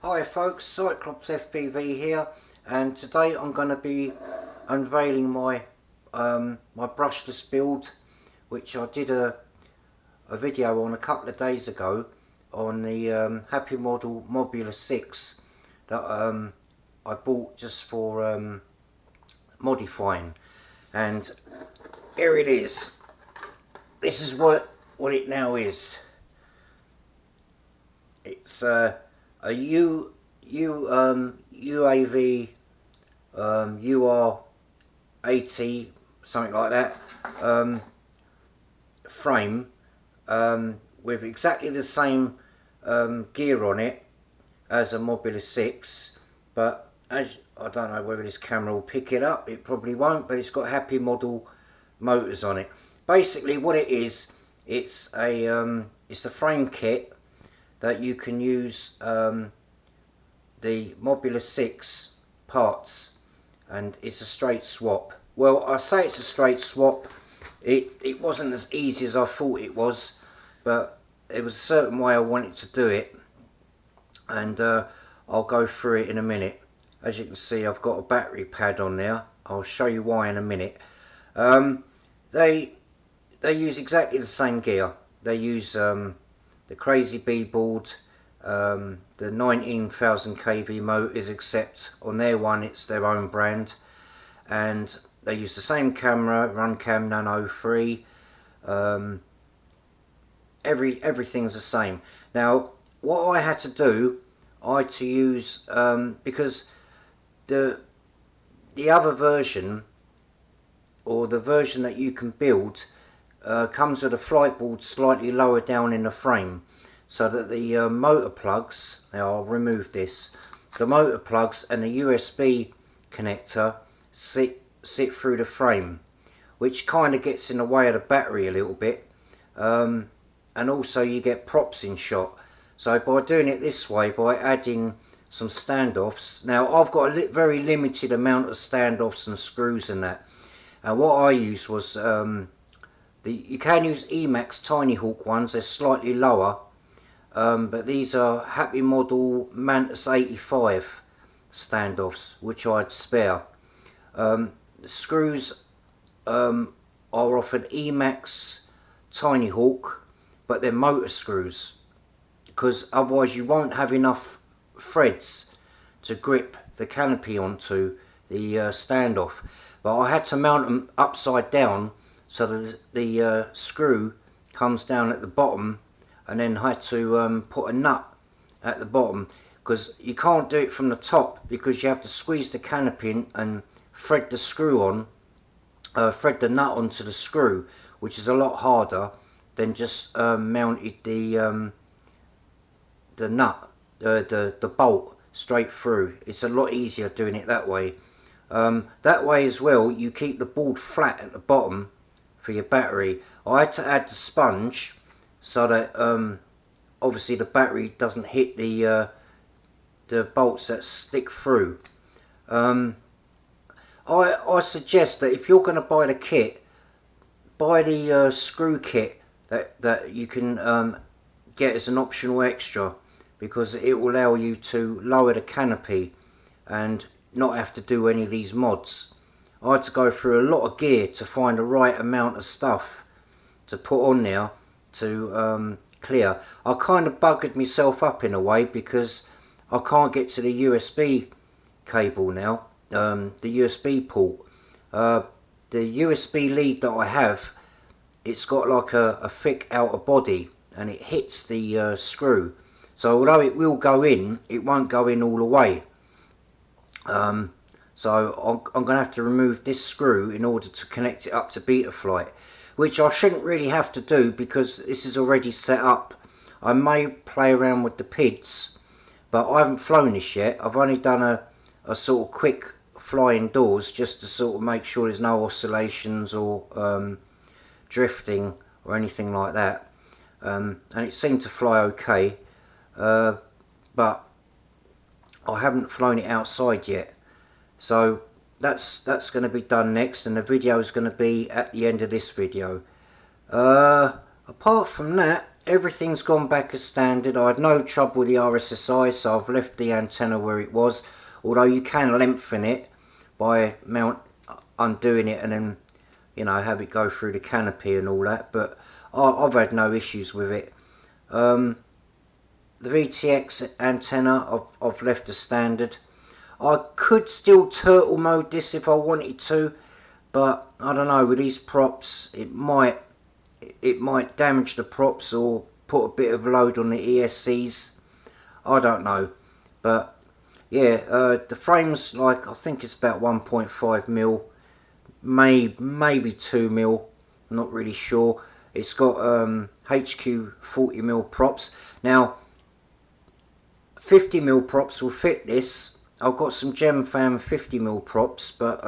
Hi folks, Cyclops FPV here, and today I'm going to be unveiling my my brushless build, which I did a video on a couple of days ago on the HAPPYMODEL MOBULA 6 that I bought just for modifying, and here it is. This is what it now is. It's a UAV UR80, something like that, frame with exactly the same gear on it as a MOBULA 6, but as I don't know whether this camera will pick it up, it probably won't, but it's got HAPPYMODEL motors on it. Basically what it is, it's a frame kit that you can use the MOBULA 6 parts, and it's a straight swap. Well, I say it's a straight swap. It wasn't as easy as I thought it was, but there was a certain way I wanted to do it, and I'll go through it in a minute. As you can see, I've got a battery pad on there. I'll show you why in a minute. They use exactly the same gear. They use the Crazy Bee board, the 19,000 kV motors, except on their one it's their own brand, and they use the same camera, Runcam Nano 3. Everything's the same. Now what I had to do, I had to use because the other version, or the version that you can build, comes with a flight board slightly lower down in the frame, so that the motor plugs, now I'll remove this, the motor plugs and the USB connector sit through the frame, which kind of gets in the way of the battery a little bit, and also you get props in shot. So by doing it this way, by adding some standoffs, now I've got a very limited amount of standoffs and screws in that, and what I used was you can use Emax Tiny Hawk ones, they're slightly lower, but these are HAPPYMODEL Mantis 85 standoffs, which I'd spare. The screws are offered Emax Tiny Hawk, but they're motor screws, because otherwise you won't have enough threads to grip the canopy onto the standoff. But I had to mount them upside down, so that the screw comes down at the bottom, and then I had to put a nut at the bottom, because you can't do it from the top, because you have to squeeze the canopy in and thread the screw on, thread the nut onto the screw, which is a lot harder than just mounted the nut, the bolt straight through. It's a lot easier doing it that way. That way as well, you keep the board flat at the bottom for your battery. I had to add the sponge so that obviously the battery doesn't hit the bolts that stick through. I suggest that if you're going to buy the kit, buy the screw kit that you can get as an optional extra, because it will allow you to lower the canopy and not have to do any of these mods. I had to go through a lot of gear to find the right amount of stuff to put on there to clear. I kind of buggered myself up in a way, because I can't get to the USB cable now, the USB port. The USB lead that I have, it's got like a thick outer body, and it hits the screw. So although it will go in, it won't go in all the way. So I'm going to have to remove this screw in order to connect it up to Betaflight, which I shouldn't really have to do, because this is already set up. I may play around with the PIDs, but I haven't flown this yet. I've only done a sort of quick fly indoors, just to sort of make sure there's no oscillations or drifting or anything like that, and it seemed to fly okay, but I haven't flown it outside yet. So that's going to be done next, and the video is going to be at the end of this video. Apart from that, everything's gone back as standard. I had no trouble with the RSSI, so I've left the antenna where it was, although you can lengthen it by undoing it and then, you know, have it go through the canopy and all that, but I've had no issues with it. The VTX antenna I've left as standard. I could still turtle mode this if I wanted to, but I don't know, with these props it might damage the props or put a bit of load on the ESCs. I don't know, but yeah, the frame's like, I think it's about 1.5 mil, maybe 2 mil, I'm not really sure. It's got HQ 40 mil props. Now 50 mil props will fit this. I've got some GemFam 50 mil props, but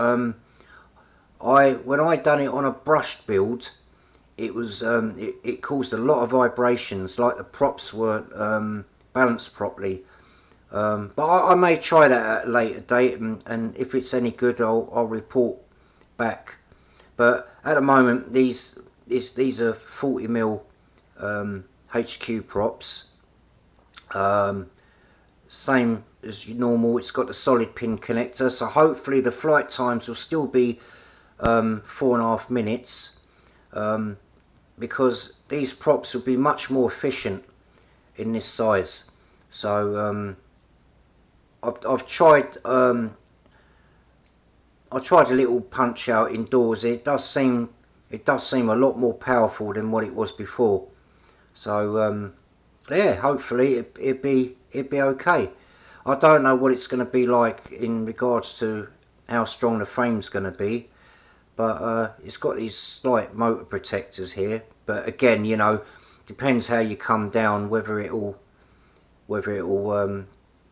when I done it on a brushed build, it was it caused a lot of vibrations, like the props weren't balanced properly. But I may try that at a later date, and if it's any good, I'll report back. But at the moment, these are 40 mil HQ props. Same as normal. It's got the solid pin connector, so hopefully the flight times will still be 4.5 minutes, because these props will be much more efficient in this size. So I've tried I tried a little punch out indoors. It does seem a lot more powerful than what it was before. So yeah, hopefully it'd be okay. I don't know what it's going to be like in regards to how strong the frame's going to be, but it's got these slight motor protectors here. But again, you know, depends how you come down, whether it'll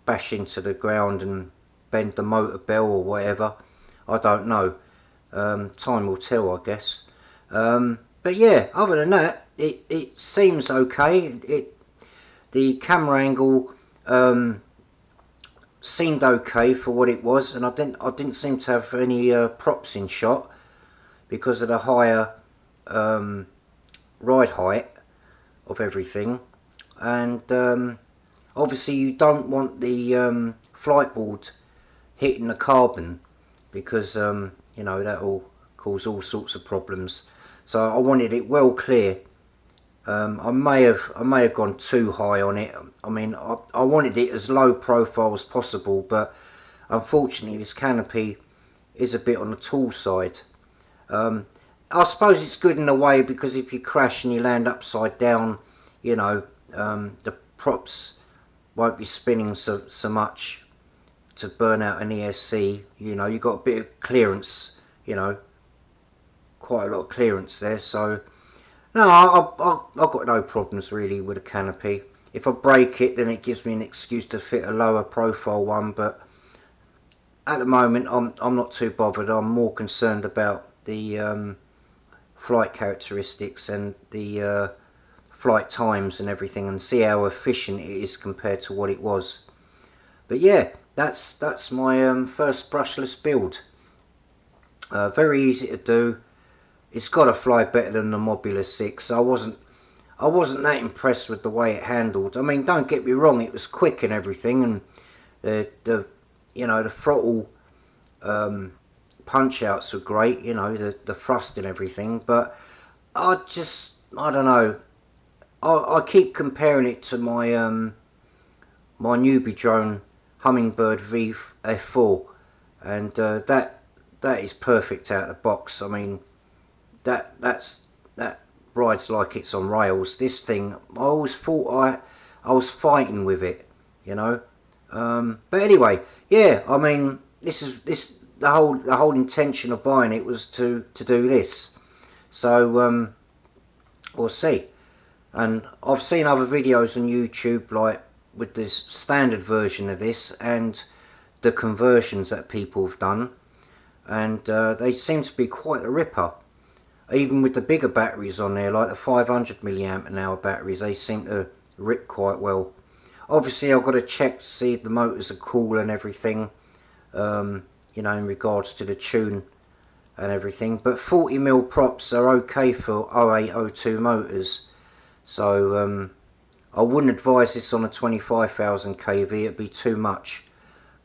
bash into the ground and bend the motor bell or whatever. I don't know. Time will tell, I guess. But yeah, other than that, it seems okay. The camera angle seemed okay for what it was, and I didn't seem to have any props in shot because of the higher ride height of everything. And obviously you don't want the flight board hitting the carbon, because you know, that will cause all sorts of problems. So I wanted it well clear. I may have gone too high on it. I mean, I wanted it as low profile as possible, but unfortunately this canopy is a bit on the tall side. I suppose it's good in a way, because if you crash and you land upside down, you know, the props won't be spinning so much to burn out an ESC. You know, you've got a bit of clearance, you know, quite a lot of clearance there. So no, I've got no problems really with a canopy. If I break it, then it gives me an excuse to fit a lower profile one, but at the moment I'm not too bothered. I'm more concerned about the flight characteristics and the flight times and everything, and see how efficient it is compared to what it was. But yeah, that's my first brushless build. Very easy to do. It's got to fly better than the Mobula 6. I wasn't that impressed with the way it handled. I mean, don't get me wrong, it was quick and everything, and the you know, the throttle punch outs were great, you know, the thrust and everything, but I don't know. I keep comparing it to my my newbie drone Hummingbird VF4, and that is perfect out of the box. I mean, that rides like it's on rails. This thing, I always thought I was fighting with it, you know. But anyway, yeah, I mean, the whole intention of buying it was to do this. So we'll see. And I've seen other videos on YouTube, like with this standard version of this and the conversions that people have done, and they seem to be quite a ripper. Even with the bigger batteries on there, like the 500 milliamp an hour batteries, they seem to rip quite well. Obviously I've got to check to see if the motors are cool and everything, you know, in regards to the tune and everything. But 40 mil props are okay for 0802 motors. So I wouldn't advise this on a 25,000 kV, it'd be too much.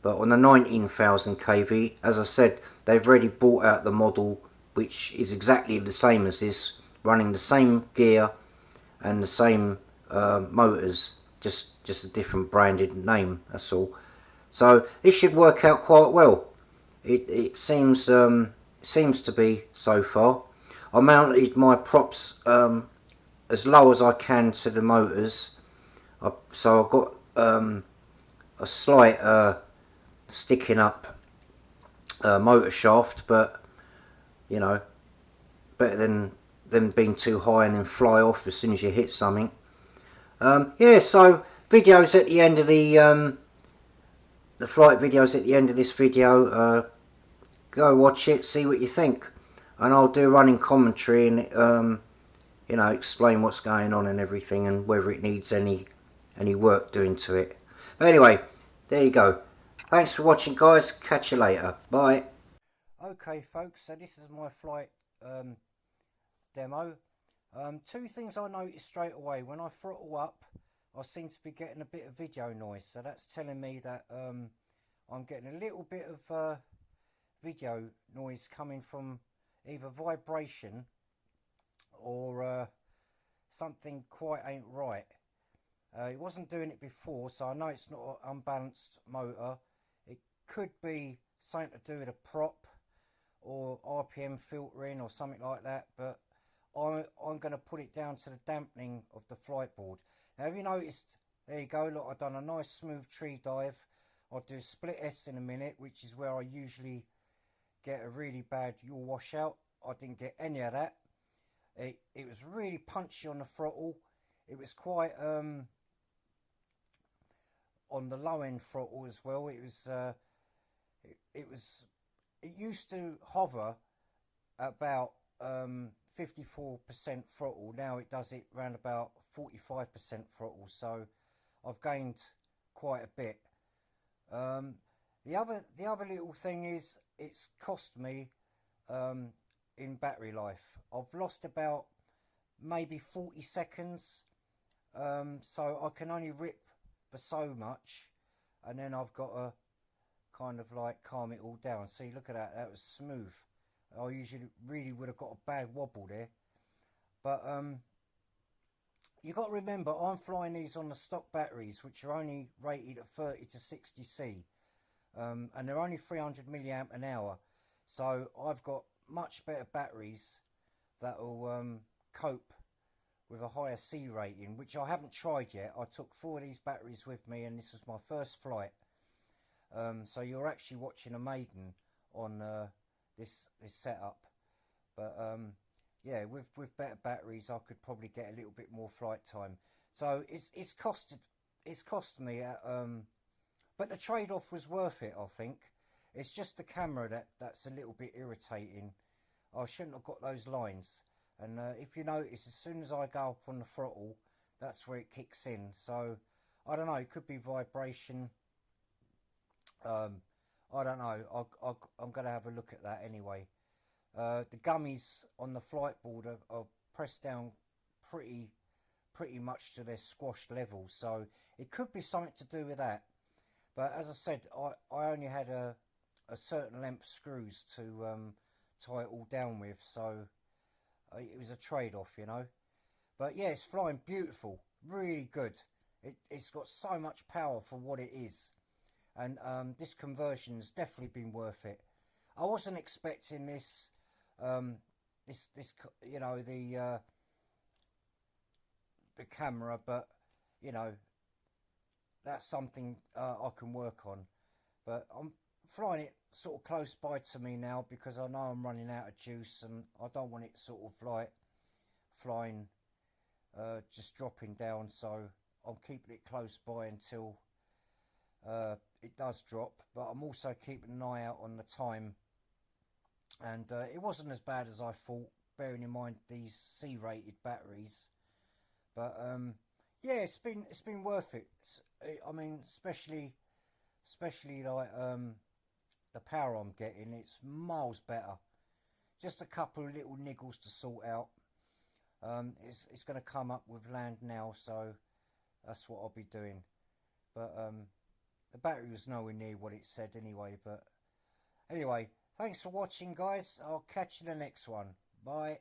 But on the 19,000 kV, as I said, they've already brought out the model which is exactly the same as this, running the same gear and the same motors, just a different branded name, that's all. So this should work out quite well. It seems to be so far. I mounted my props as low as I can to the motors, so I've got a slight sticking up motor shaft, but you know, better than them being too high and then fly off as soon as you hit something. Yeah, so videos at the end of the flight videos at the end of this video. Go watch it, see what you think, and I'll do running commentary and you know, explain what's going on and everything, and whether it needs any work doing to it. But anyway, there you go. Thanks for watching, guys. Catch you later. Bye. Okay, folks, so this is my flight demo. Two things I noticed straight away. When I throttle up, I seem to be getting a bit of video noise, so that's telling me that I'm getting a little bit of video noise coming from either vibration or something quite ain't right. It wasn't doing it before, so I know it's not an unbalanced motor. It could be something to do with a prop or RPM filtering or something like that, but I'm going to put it down to the dampening of the flight board. Now, have you noticed, there you go, look, I've done a nice smooth tree dive. I'll do split S in a minute, which is where I usually get a really bad yaw washout. I didn't get any of that. It was really punchy on the throttle. It was quite on the low end throttle as well. It used to hover about 54% throttle. Now it does it around about 45% throttle. So I've gained quite a bit. The other little thing is it's cost me in battery life. I've lost about maybe 40 seconds, so I can only rip for so much, and then I've got to kind of like calm it all down. See, look at that, that was smooth. I usually really would have got a bad wobble there, but you got to remember, I'm flying these on the stock batteries, which are only rated at 30 to 60 C, and they're only 300 milliamp an hour. So I've got much better batteries that will cope with a higher C rating, which I haven't tried yet. I took 4 of these batteries with me, and this was my first flight. So you're actually watching a maiden on this setup. But yeah, with better batteries, I could probably get a little bit more flight time. So it's cost me at, but the trade-off was worth it, I think. It's just the camera that's a little bit irritating. I shouldn't have got those lines. And if you notice, as soon as I go up on the throttle, that's where it kicks in. So I don't know, it could be vibration. I don't know. I'm going to have a look at that anyway. The gummies on the flight board are pressed down pretty much to their squashed level. So it could be something to do with that. But as I said, I only had a certain length screws to tie it all down with. So it was a trade-off, you know. But yeah, it's flying beautiful, really good. It's got so much power for what it is, and this conversion's definitely been worth it. I wasn't expecting this, you know, the camera, but you know, that's something I can work on. But I'm flying it sort of close by to me now because I know I'm running out of juice, and I don't want it sort of like flying, just dropping down. So I'm keeping it close by until it does drop. But I'm also keeping an eye out on the time, and it wasn't as bad as I thought, bearing in mind these C-rated batteries. But yeah, it's been worth it. I mean, especially like the power I'm getting, it's miles better. Just a couple of little niggles to sort out, It's going to come up with land now, so that's what I'll be doing. But the battery was nowhere near what it said anyway. But anyway, thanks for watching, guys. I'll catch you in the next one. Bye.